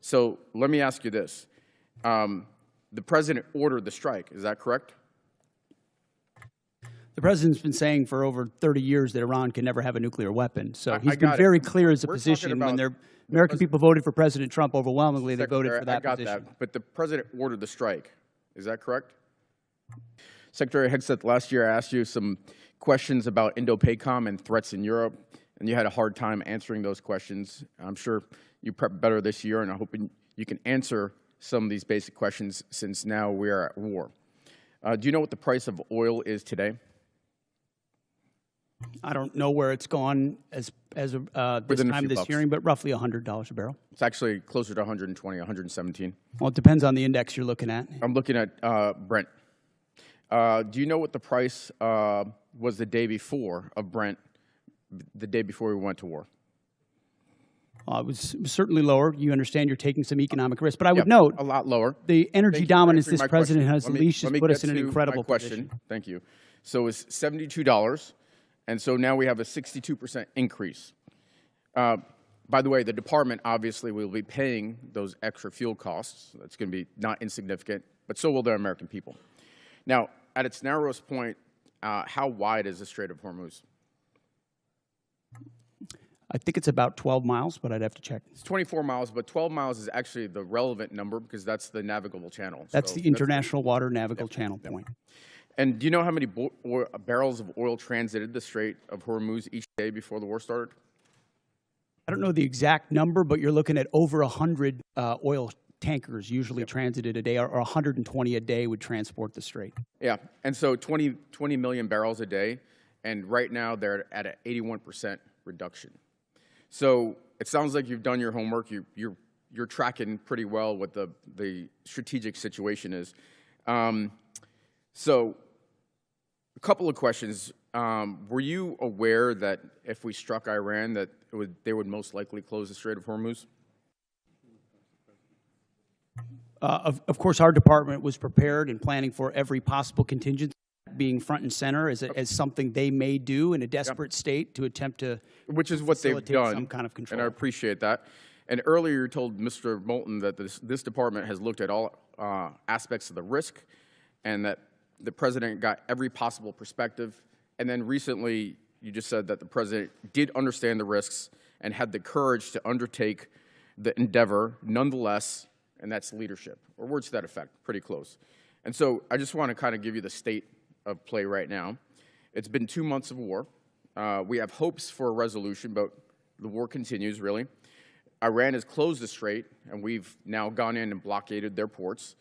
So let me ask you this. The president ordered the strike. Is that correct? The president's been saying for over 30 years that Iran can never have a nuclear weapon. So he's been very clear as a position. When the American people voted for President Trump overwhelmingly, they voted for that position. I got that. But the president ordered the strike. Is that correct? Secretary Hegseth, last year I asked you some questions about Indo-PACOM and threats in Europe, and you had a hard time answering those questions. I'm sure you prepped better this year, and I'm hoping you can answer some of these basic questions since now we are at war. Do you know what the price of oil is today? I don't know where it's gone as this time of this hearing, but roughly $100 a barrel. It's actually closer to 120, 117. Well, it depends on the index you're looking at. I'm looking at Brent. Do you know what the price was the day before of Brent, the day before we went to war? It was certainly lower. You understand you're taking some economic risk. But I would note, a lot lower. The energy dominance this president has unleashed has put us in an incredible position. Thank you. So it's $72, and so now we have a 62% increase. By the way, the department obviously will be paying those extra fuel costs. That's going to be not insignificant, but so will the American people. Now, at its narrowest point, how wide is the Strait of Hormuz? I think it's about 12 miles, but I'd have to check. It's 24 miles, but 12 miles is actually the relevant number because that's the navigable channel. That's the international water navigable channel point. And do you know how many barrels of oil transited the Strait of Hormuz each day before the war started? I don't know the exact number, but you're looking at over 100 oil tankers usually transited a day, or 120 a day would transport the strait. Yeah, and so 20 million barrels a day, and right now they're at an 81% reduction. So it sounds like you've done your homework. You're tracking pretty well what the strategic situation is. So a couple of questions. Were you aware that if we struck Iran, that they would most likely close the Strait of Hormuz? Of course, our department was prepared and planning for every possible contingency, being front and center as something they may do in a desperate state to attempt to which is what they've done, some kind of control. And I appreciate that. And earlier you told Mr. Moulton that this department has looked at all aspects of the risk and that the president got every possible perspective. And then recently you just said that the president did understand the risks and had the courage to undertake the endeavor nonetheless, and that's leadership, or words to that effect, pretty close. And so I just want to kind of give you the state of play right now. It's been 2 months of war. We have hopes for a resolution, but the war continues, really. Iran has closed the strait, and we've now gone in and blockaded their ports.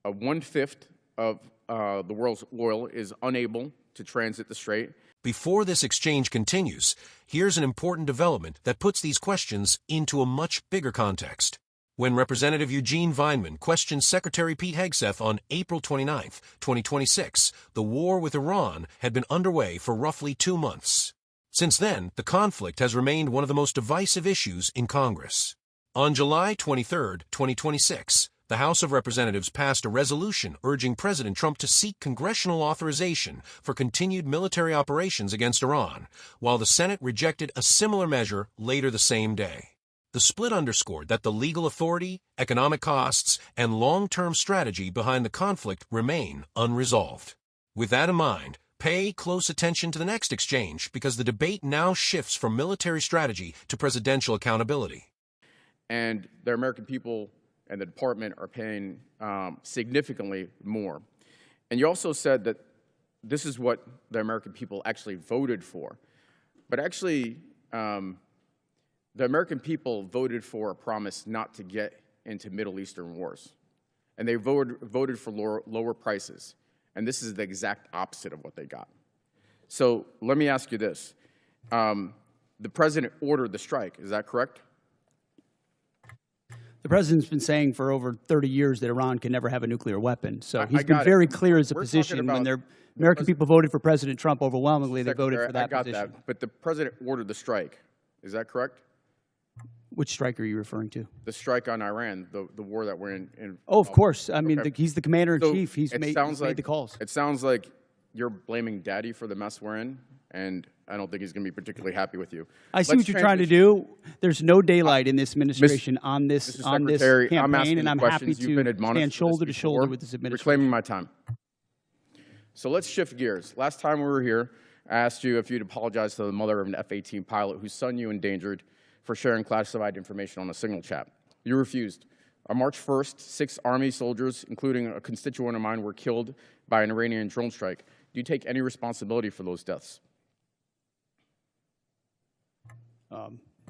1/5 of the world's oil is unable to transit the strait. Before this exchange continues, here's an important development that puts these questions into a much bigger context. When Representative Eugene Vindman questioned Secretary Pete Hegseth on April 29, 2026, the war with Iran had been underway for roughly 2 months. Since then, the conflict has remained one of the most divisive issues in Congress. On July 23, 2026, the House of Representatives passed a resolution urging President Trump to seek congressional authorization for continued military operations against Iran, while the Senate rejected a similar measure later the same day. The split underscored that the legal authority, economic costs, and long-term strategy behind the conflict remain unresolved. With that in mind, pay close attention to the next exchange because the debate now shifts from military strategy to presidential accountability. And the American people and the department are paying significantly more. And you also said that this is what the American people actually voted for. But actually, the American people voted for a promise not to get into Middle Eastern wars. And they voted for lower prices. And this is the exact opposite of what they got. So let me ask you this. The president ordered the strike. Is that correct? The president's been saying for over 30 years that Iran can never have a nuclear weapon. So he's been very clear as a position. When the American people voted for President Trump overwhelmingly, they voted for that position. I got that. But the president ordered the strike. Is that correct? Which strike are you referring to? The strike on Iran, the war that we're in. Oh, of course. I mean, he's the commander-in-chief. He's made the calls. It sounds like you're blaming Daddy for the mess we're in. and I don't think he's going to be particularly happy with you. I see what you're trying to do. There's no daylight in this administration on this Secretary, I'm asking campaign, and I'm happy questions. You've been to admonished stand for this shoulder to shoulder before. with this You're administration. reclaiming my time. So let's shift gears. Last time we were here, I asked you if you'd apologize to the mother of an F-18 pilot whose son you endangered for sharing classified information on a signal chat. You refused. On March 1st, 6 Army soldiers, including a constituent of mine, were killed by an Iranian drone strike. Do you take any responsibility for those deaths?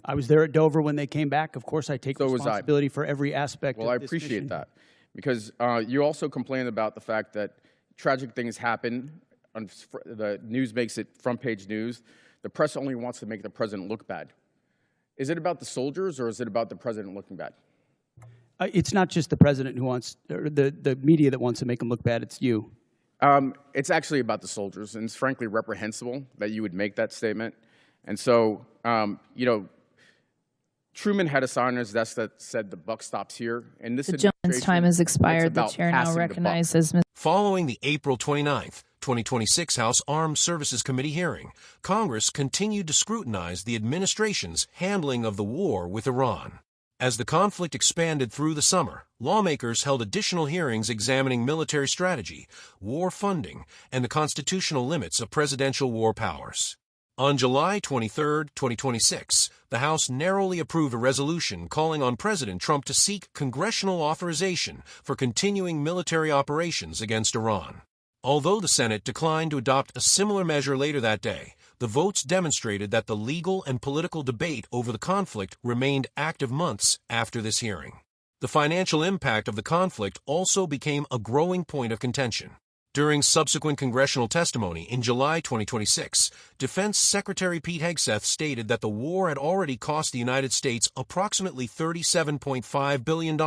I was there at Dover when they came back. Of course, I take So was I. responsibility for every aspect Well, of I this appreciate mission. that, because you also complained about the fact that tragic things happen. The news makes it front-page news. The press only wants to make the president look bad. Is it about the soldiers, or is it about the president looking bad? It's not just the president who wants, or the media that wants to make him look bad. It's you. It's actually about the soldiers, and it's frankly reprehensible that you would make that statement. And so, you know, Truman had a sign on his desk that said the buck stops here. And this The gentleman's time has expired. The chair now recognizes Ms. Following the April 29th, 2026 House Armed Services Committee hearing, Congress continued to scrutinize the administration's handling of the war with Iran. As the conflict expanded through the summer, lawmakers held additional hearings examining military strategy, war funding, and the constitutional limits of presidential war powers. On July 23, 2026, the House narrowly approved a resolution calling on President Trump to seek congressional authorization for continuing military operations against Iran. Although the Senate declined to adopt a similar measure later that day, the votes demonstrated that the legal and political debate over the conflict remained active months after this hearing. The financial impact of the conflict also became a growing point of contention. During subsequent congressional testimony in July 2026, Defense Secretary Pete Hegseth stated that the war had already cost the United States approximately $37.5 billion,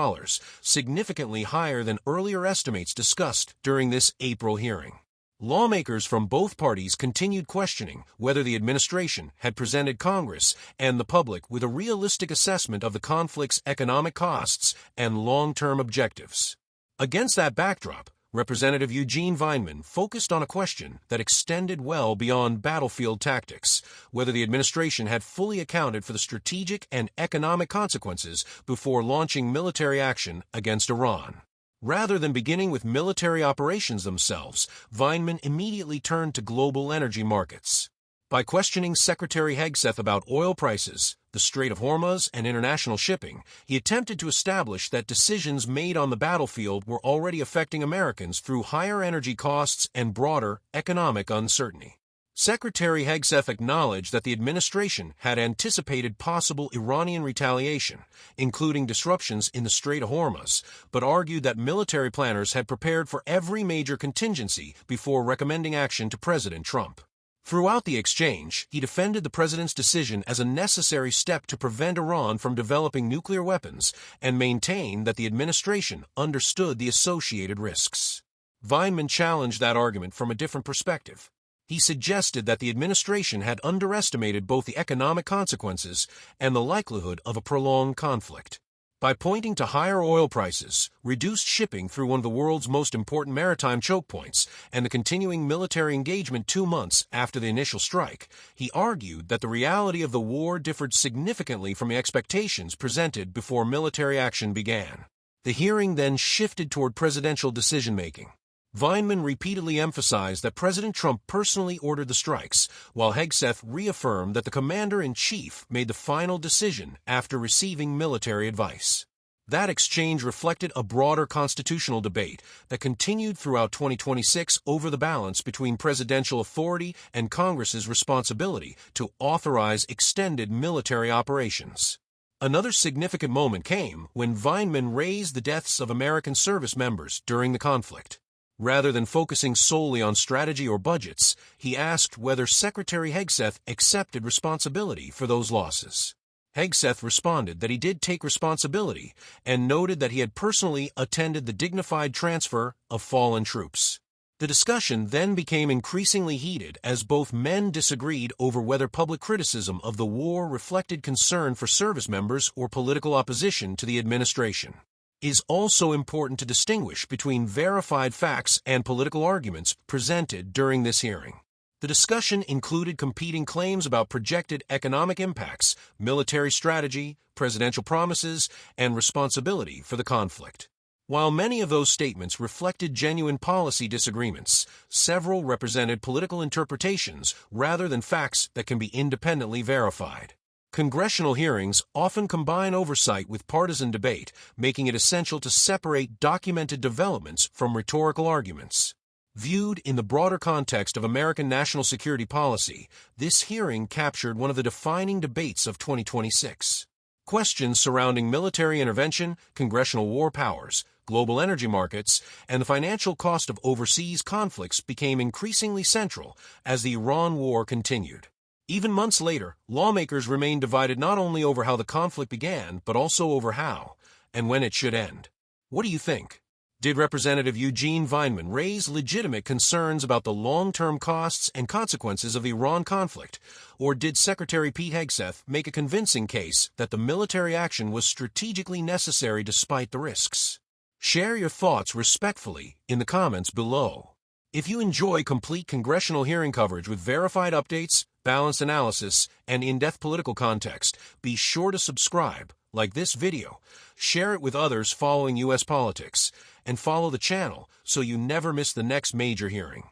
significantly higher than earlier estimates discussed during this April hearing. Lawmakers from both parties continued questioning whether the administration had presented Congress and the public with a realistic assessment of the conflict's economic costs and long-term objectives. Against that backdrop, Representative Eugene Vindman focused on a question that extended well beyond battlefield tactics, whether the administration had fully accounted for the strategic and economic consequences before launching military action against Iran. Rather than beginning with military operations themselves, Vindman immediately turned to global energy markets. By questioning Secretary Hegseth about oil prices, the Strait of Hormuz, and international shipping, he attempted to establish that decisions made on the battlefield were already affecting Americans through higher energy costs and broader economic uncertainty. Secretary Hegseth acknowledged that the administration had anticipated possible Iranian retaliation, including disruptions in the Strait of Hormuz, but argued that military planners had prepared for every major contingency before recommending action to President Trump. Throughout the exchange, he defended the president's decision as a necessary step to prevent Iran from developing nuclear weapons and maintained that the administration understood the associated risks. Vindman challenged that argument from a different perspective. He suggested that the administration had underestimated both the economic consequences and the likelihood of a prolonged conflict. By pointing to higher oil prices, reduced shipping through one of the world's most important maritime choke points, and the continuing military engagement 2 months after the initial strike, he argued that the reality of the war differed significantly from the expectations presented before military action began. The hearing then shifted toward presidential decision-making. Vindman repeatedly emphasized that President Trump personally ordered the strikes, while Hegseth reaffirmed that the commander-in-chief made the final decision after receiving military advice. That exchange reflected a broader constitutional debate that continued throughout 2026 over the balance between presidential authority and Congress's responsibility to authorize extended military operations. Another significant moment came when Vindman raised the deaths of American service members during the conflict. Rather than focusing solely on strategy or budgets, he asked whether Secretary Hegseth accepted responsibility for those losses. Hegseth responded that he did take responsibility and noted that he had personally attended the dignified transfer of fallen troops. The discussion then became increasingly heated as both men disagreed over whether public criticism of the war reflected concern for service members or political opposition to the administration. It is also important to distinguish between verified facts and political arguments presented during this hearing. The discussion included competing claims about projected economic impacts, military strategy, presidential promises, and responsibility for the conflict. While many of those statements reflected genuine policy disagreements, several represented political interpretations rather than facts that can be independently verified. Congressional hearings often combine oversight with partisan debate, making it essential to separate documented developments from rhetorical arguments. Viewed in the broader context of American national security policy, this hearing captured one of the defining debates of 2026. Questions surrounding military intervention, congressional war powers, global energy markets, and the financial cost of overseas conflicts became increasingly central as the Iran war continued. Even months later, lawmakers remained divided not only over how the conflict began, but also over how and when it should end. What do you think? Did Representative Eugene Vindman raise legitimate concerns about the long-term costs and consequences of the Iran conflict, or did Secretary Pete Hegseth make a convincing case that the military action was strategically necessary despite the risks? Share your thoughts respectfully in the comments below. If you enjoy complete congressional hearing coverage with verified updates, balanced analysis, and in-depth political context, be sure to subscribe, like this video, share it with others following U.S. politics, and follow the channel so you never miss the next major hearing.